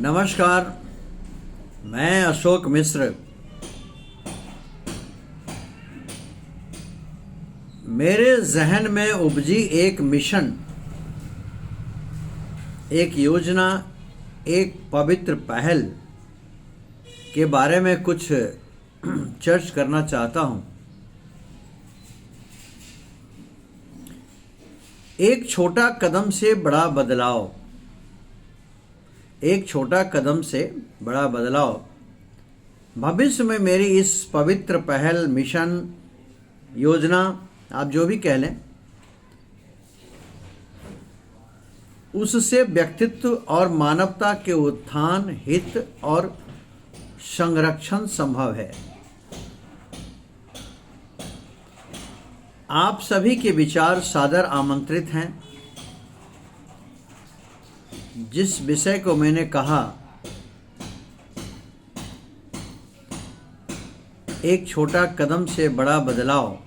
नमस्कार, मैं अशोक मिश्र। मेरे जहन में उपजी एक मिशन, एक योजना, एक पवित्र पहल के बारे में कुछ चर्च करना चाहता हूं। एक छोटा कदम से बड़ा बदलाव, एक छोटा कदम से बड़ा बदलाव। भविष्य में मेरी इस पवित्र पहल, मिशन, योजना, आप जो भी कह लें, उससे व्यक्तित्व और मानवता के उत्थान, हित और संरक्षण संभव है। आप सभी के विचार सादर आमंत्रित हैं। जिस विषय को मैंने कहा, एक छोटा कदम से बड़ा बदलाव,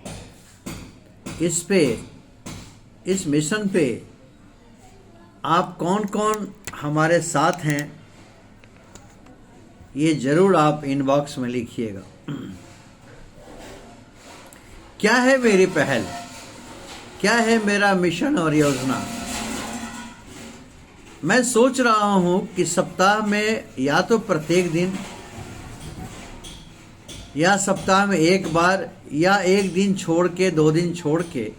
इस मिशन पे आप कौन कौन हमारे साथ हैं, ये जरूर आप इनबॉक्स में लिखिएगा। क्या है मेरी पहल, क्या है मेरा मिशन और योजना? मैं सोच रहा हूं कि सप्ताह में या तो प्रत्येक दिन, या सप्ताह में एक बार, या एक दिन छोड़ के, 2 दिन छोड़ के,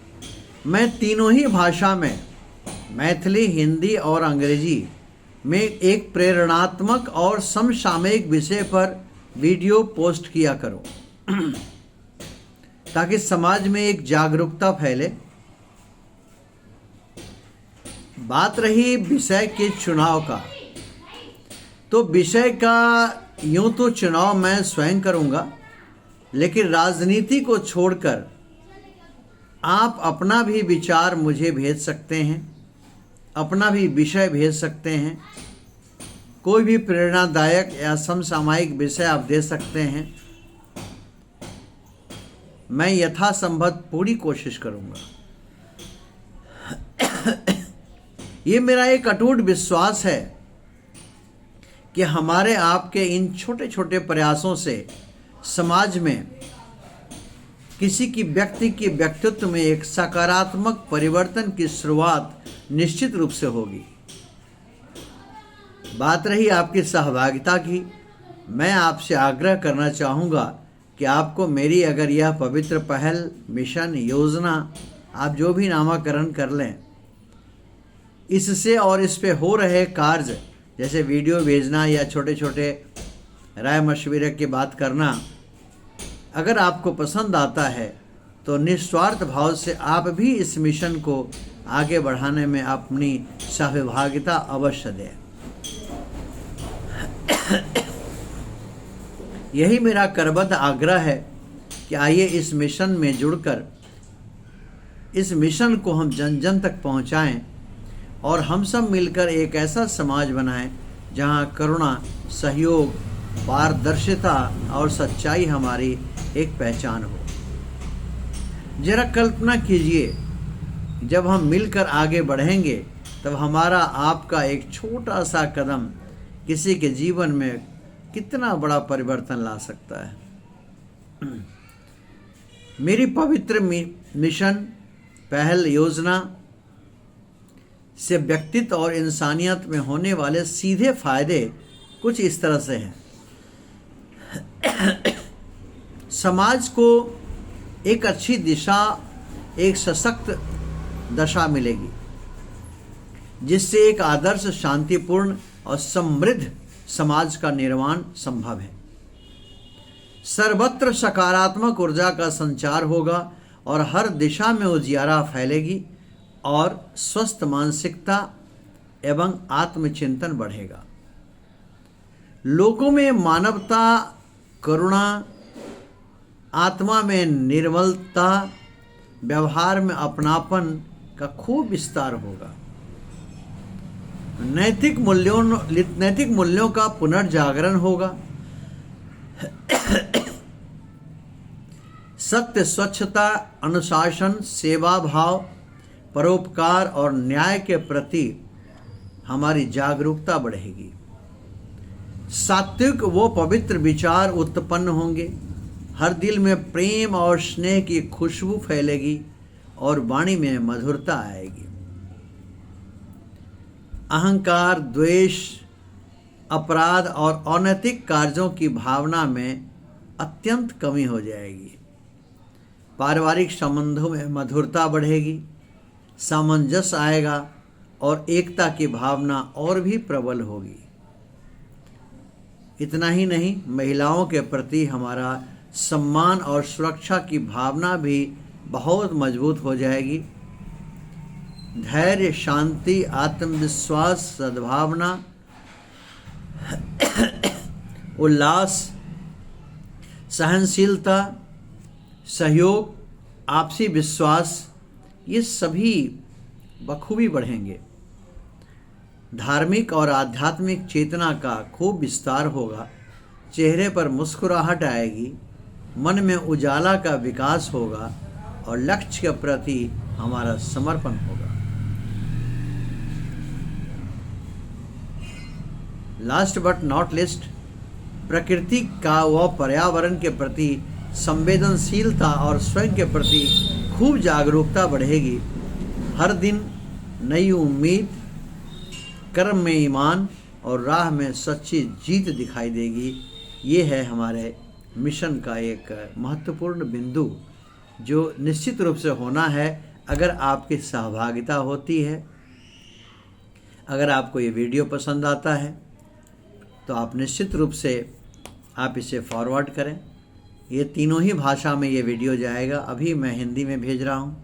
मैं तीनों ही भाषा में, मैथिली, हिंदी और अंग्रेजी में एक प्रेरणात्मक और समसामयिक विषय पर वीडियो पोस्ट किया करूं ताकि समाज में एक जागरूकता फैले। बात रही विषय के चुनाव का, तो विषय का यूं तो चुनाव मैं स्वयं करूंगा, लेकिन राजनीति को छोड़कर आप अपना भी विचार मुझे भेज सकते हैं, अपना भी विषय भेज सकते हैं। कोई भी प्रेरणादायक या समसामयिक विषय आप दे सकते हैं। मैं यथासंभव पूरी कोशिश करूंगा। ये मेरा एक अटूट विश्वास है कि हमारे आपके इन छोटे छोटे प्रयासों से समाज में किसी की व्यक्ति के व्यक्तित्व में एक सकारात्मक परिवर्तन की शुरुआत निश्चित रूप से होगी। बात रही आपकी सहभागिता की, मैं आपसे आग्रह करना चाहूँगा कि आपको मेरी अगर यह पवित्र पहल, मिशन, योजना, आप जो भी नामकरण कर लें, इससे और इस पे हो रहे कार्य, जैसे वीडियो भेजना या छोटे छोटे राय मशविरे की बात करना, अगर आपको पसंद आता है तो निस्वार्थ भाव से आप भी इस मिशन को आगे बढ़ाने में अपनी सहभागिता अवश्य दें। यही मेरा करबद्ध आग्रह है कि आइए इस मिशन में जुड़कर इस मिशन को हम जन जन तक पहुंचाएं और हम सब मिलकर एक ऐसा समाज बनाएं जहां करुणा, सहयोग, पारदर्शिता और सच्चाई हमारी एक पहचान हो। जरा कल्पना कीजिए, जब हम मिलकर आगे बढ़ेंगे तब हमारा आपका एक छोटा सा कदम किसी के जीवन में कितना बड़ा परिवर्तन ला सकता है। मेरी पवित्र मिशन, पहल, योजना से व्यक्तित्व और इंसानियत में होने वाले सीधे फायदे कुछ इस तरह से हैं। समाज को एक अच्छी दिशा, एक सशक्त दशा मिलेगी, जिससे एक आदर्श, शांतिपूर्ण और समृद्ध समाज का निर्माण संभव है। सर्वत्र सकारात्मक ऊर्जा का संचार होगा और हर दिशा में उजियारा फैलेगी और स्वस्थ मानसिकता एवं आत्मचिंतन बढ़ेगा। लोगों में मानवता, करुणा, आत्मा में निर्मलता, व्यवहार में अपनापन का खूब विस्तार होगा। नैतिक मूल्यों का पुनर्जागरण होगा। सत्य, स्वच्छता, अनुशासन, सेवा भाव, परोपकार और न्याय के प्रति हमारी जागरूकता बढ़ेगी। सात्विक वो पवित्र विचार उत्पन्न होंगे। हर दिल में प्रेम और स्नेह की खुशबू फैलेगी और वाणी में मधुरता आएगी। अहंकार, द्वेष, अपराध और अनैतिक कार्यों की भावना में अत्यंत कमी हो जाएगी। पारिवारिक संबंधों में मधुरता बढ़ेगी, सामंजस्य आएगा और एकता की भावना और भी प्रबल होगी। इतना ही नहीं, महिलाओं के प्रति हमारा सम्मान और सुरक्षा की भावना भी बहुत मजबूत हो जाएगी। धैर्य, शांति, आत्मविश्वास, सद्भावना, उल्लास, सहनशीलता, सहयोग, आपसी विश्वास, ये सभी बखूबी बढ़ेंगे। धार्मिक और आध्यात्मिक चेतना का खूब विस्तार होगा। चेहरे पर मुस्कुराहट आएगी, मन में उजाला का विकास होगा और लक्ष्य के प्रति हमारा समर्पण होगा। लास्ट बट नॉट लिस्ट, प्रकृति का व पर्यावरण के प्रति संवेदनशीलता और स्वयं के प्रति खूब जागरूकता बढ़ेगी। हर दिन नई उम्मीद, कर्म में ईमान और राह में सच्ची जीत दिखाई देगी। ये है हमारे मिशन का एक महत्वपूर्ण बिंदु जो निश्चित रूप से होना है अगर आपकी सहभागिता होती है। अगर आपको ये वीडियो पसंद आता है तो आप निश्चित रूप से आप इसे फॉरवर्ड करें। ये तीनों ही भाषा में ये वीडियो जाएगा। अभी मैं हिंदी में भेज रहा हूँ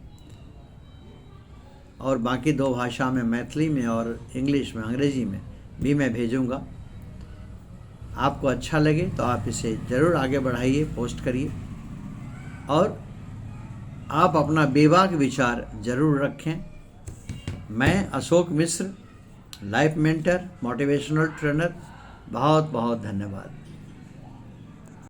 और बाकी 2 भाषा में, मैथिली में और इंग्लिश में, अंग्रेजी में भी मैं भेजूँगा। आपको अच्छा लगे तो आप इसे ज़रूर आगे बढ़ाइए, पोस्ट करिए और आप अपना बेबाक विचार ज़रूर रखें। मैं Ashok Mishra, life mentor, motivational trainer, बहुत बहुत धन्यवाद।